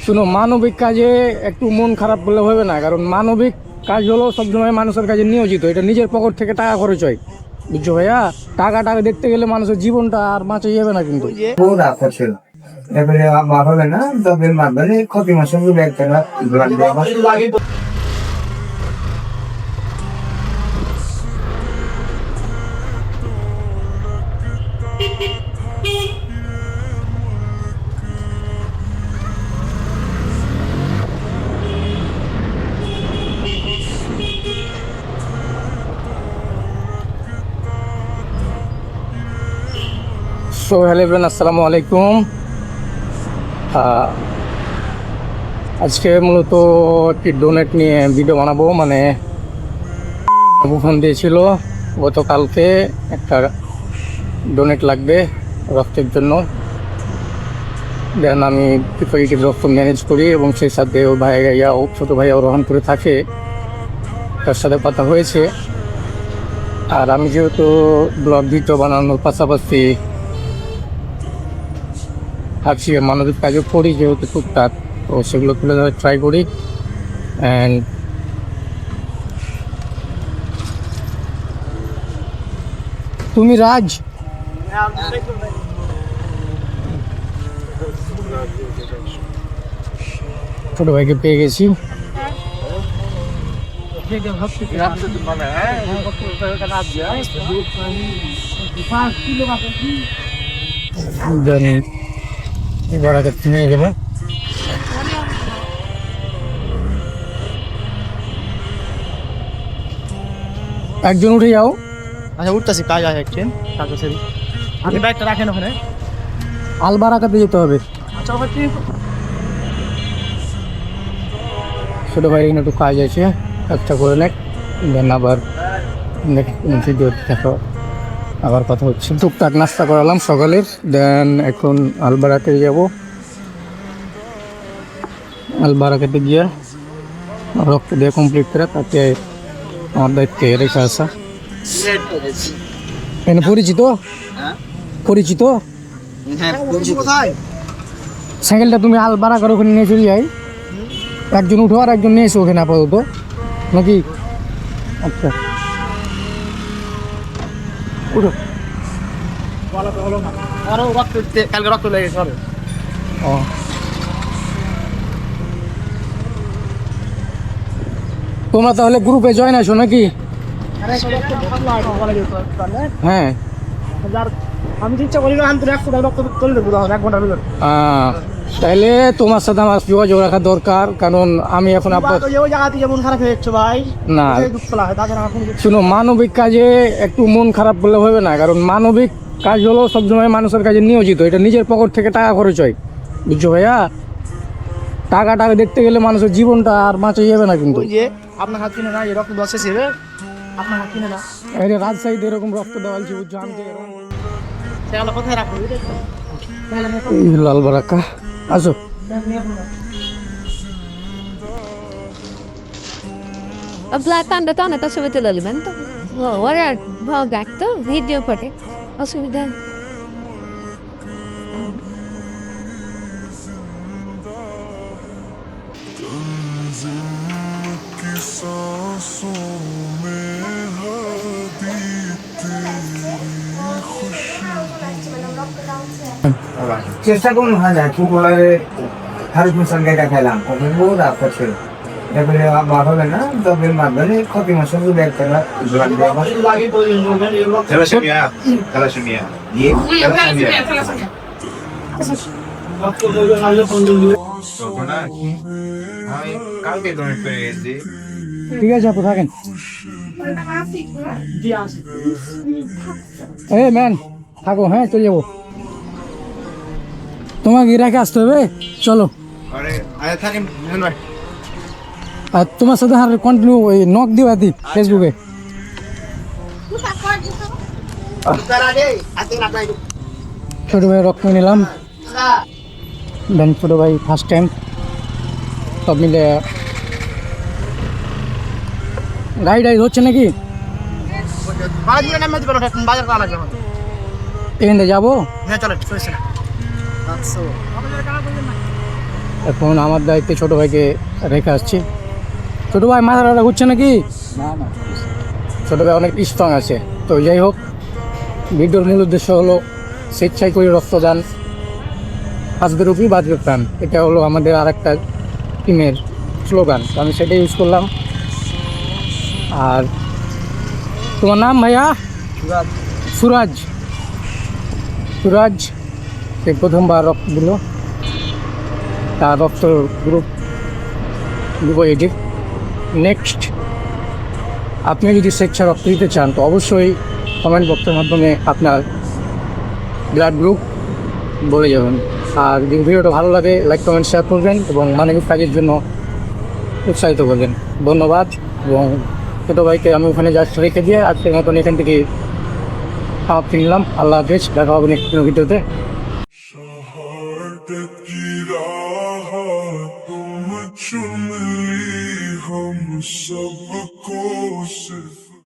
শুনো, মানবিক কাজে একটু মন খারাপ করলে হবে না, কারণ মানবিক কাজ হলো সবসময় মানুষের কাজে নিয়োজিত। এটা নিজের পকেট থেকে টাকা খরচ হয়, বুঝছো ভাইয়া? টাকা দেখতে গেলে মানুষের জীবনটা আর বাঁচা যাবে না কিন্তু। এবারে আমার হবে না, তবে মারবেন ক্ষতি মাসে একটা লাগবে। সো হ্যালো এভরিওয়ান, আসসালামু আলাইকুম। আজকে মূলত একটি ডোনেট নিয়ে ভিডিও বানাবো। মানে ফোন দিয়েছিল গতকালকে, একটা ডোনেট লাগবে রক্তের জন্য। দেন আমি প্রিপারেটিভ রক্ত ম্যানেজ করি এবং সেই সাথে ও ভাইয়া, ও ছোটো ভাইয়া রহনপুরে থাকে, তার সাথে কথা হয়েছে। আর আমি যেহেতু ব্লগ ভিডিও বানানোর পাশাপাশি ভাবছি মানবিক কাজও করি, যেহেতু টুকটাক, তো সেগুলো তুলে ধরে ট্রাই করি। অ্যান্ড তুমি রাজ, ছোট ভাইকে পেয়ে গেছি। দেন এবার আগে নিয়ে যাবো। একজন উঠে যাও। আচ্ছা উঠতেছি, কাজ আছে একদিন কাজ আছে। আপনি ব্যাগটা রাখেন ওখানে, আলবারাকাতে যেতে হবে। আচ্ছা ওখানে কি ছোটো ভাই এখানে একটু কাজ আছে, কাজটা করে নেক, দেন আবার ভিডিও দেখো, আবার কথা হচ্ছে। টুকটাক নাস্তা করালাম সকালের, দেন এখন আলবারাকে যাব। আলবারাকাতে গিয়ে রক্ত দিয়ে কমপ্লিট করে তাকে আমার দায়িত্বে রেখে আসা। এখানে পরিচিত পরিচিত কোথায়? সাইকেলটা তুমি আলবারাকার ওখানে নিয়ে চলে যাই, একজন উঠো আর একজন নিয়ে এসো ওখানে আপাতত, নাকি? আচ্ছা উঠো। আরো রক্ত কালকে রক্ত লেগেছে হবে। ও তোমরা তাহলে গ্রুপে জয়েন আছো নাকি? হ্যাঁ, আমি ইচ্ছা করি না, আমি তো 100 রক্ত তুলে দেবো 1 ঘন্টার ভিতরে। তাহলে তোমার সাথে আমার যোগাযোগ রাখা দরকার, কারণ আমি এখন ওই জায়গাতে যেমন খারাপ হয়ে যাচ্ছে ভাই, না দুঃখ লাগে। তাছাড়া শুনো, মানবিক কাজে একটু মন খারাপ করলে হবে না, কারণ মানবিক কাজ হলো সবসময় মানুষের কাজে নিয়োজিত। এটা নিজের পকেট থেকে টাকা খরচ হয়, বুঝছো ভাইয়া? টাকা দেখতে গেলে মানুষের জীবনটা আর বাঁচা যাবে না কিন্তু। ওই যে আপনার হাত কিনে না, এই রক্ত দশে ছেড়ে আপনার হাত কিনে না, এই যে রাজশাহীতে এরকম রক্ত দেওয়া হয়েছে, বুঝছো? আমি তো সেগুলো কোথায় রাখবো? লাল বারাকা আসো। Tanda tanda ta subito l'alimento. Ora gatto video pare. অসুবিধা চেষ্টা করুন, হয় না ফুটবলারে হারুফ হোসেন গাইটা খেলাম, ওখানে বহু রাত করছিল। এবারে আমার হবে না, তবে মারবেন ক্ষতি মাসে একটা ঠিক আছে আপু, থাকেন। ম্যান থাকো, হ্যাঁ চলে যাবো। তোমাকে ইরাকে আসতে হবে, চলো। আর তোমার সাথে আর কন্টিনিউ ওই নক দিও আদি ফেসবুকে। ছোটো ভাই রক্ত নিলাম, দেন ছোটো ভাই ফার্স্ট টাইম, সব মিলে গাড়ি হচ্ছে নাকি? এখানে যাবো। হ্যাঁ চলে এখন আমার দায়িত্বে ছোটো ভাইকে রেখে আসছি। ছোটো ভাই মাথাটা ঘুরছে নাকি? ছোটো ভাই অনেক স্ট্রং আছে। তো যাই হোক, ভিডিওর মূল উদ্দেশ্য হলো স্বেচ্ছায় করে রক্তদান, আজকের রূপী বাজবে প্রাণ। এটা হলো আমাদের আর একটা টিমের স্লোগান, তো আমি সেটাই ইউজ করলাম। আর তোমার নাম ভাইয়া? সুরাজ। সুরাজ সে প্রথমবার রক্ত দিল, তার রক্ত গ্রুপ দিব এটি। নেক্সট আপনি যদি স্বেচ্ছা রক্ত দিতে চান তো অবশ্যই কমেন্ট বক্সের মাধ্যমে আপনার ব্লাড গ্রুপ বলে যাবেন। আর যদি ভিডিওটা ভালো লাগে লাইক কমেন্ট শেয়ার করবেন এবং মানবিক কাজের জন্য উৎসাহিত করবেন। ধন্যবাদ। এবং ছোটো ভাইকে আমি ওখানে জাস্ট রেখে দিয়ে আজকের মতন এখান থেকে সমাপ্তি নিলাম। আল্লাহ হাফেজ, দেখা হবে নেক্সট ভিডিওতে। शहादत की राह तुम चुन ली हम सबको सिर्फ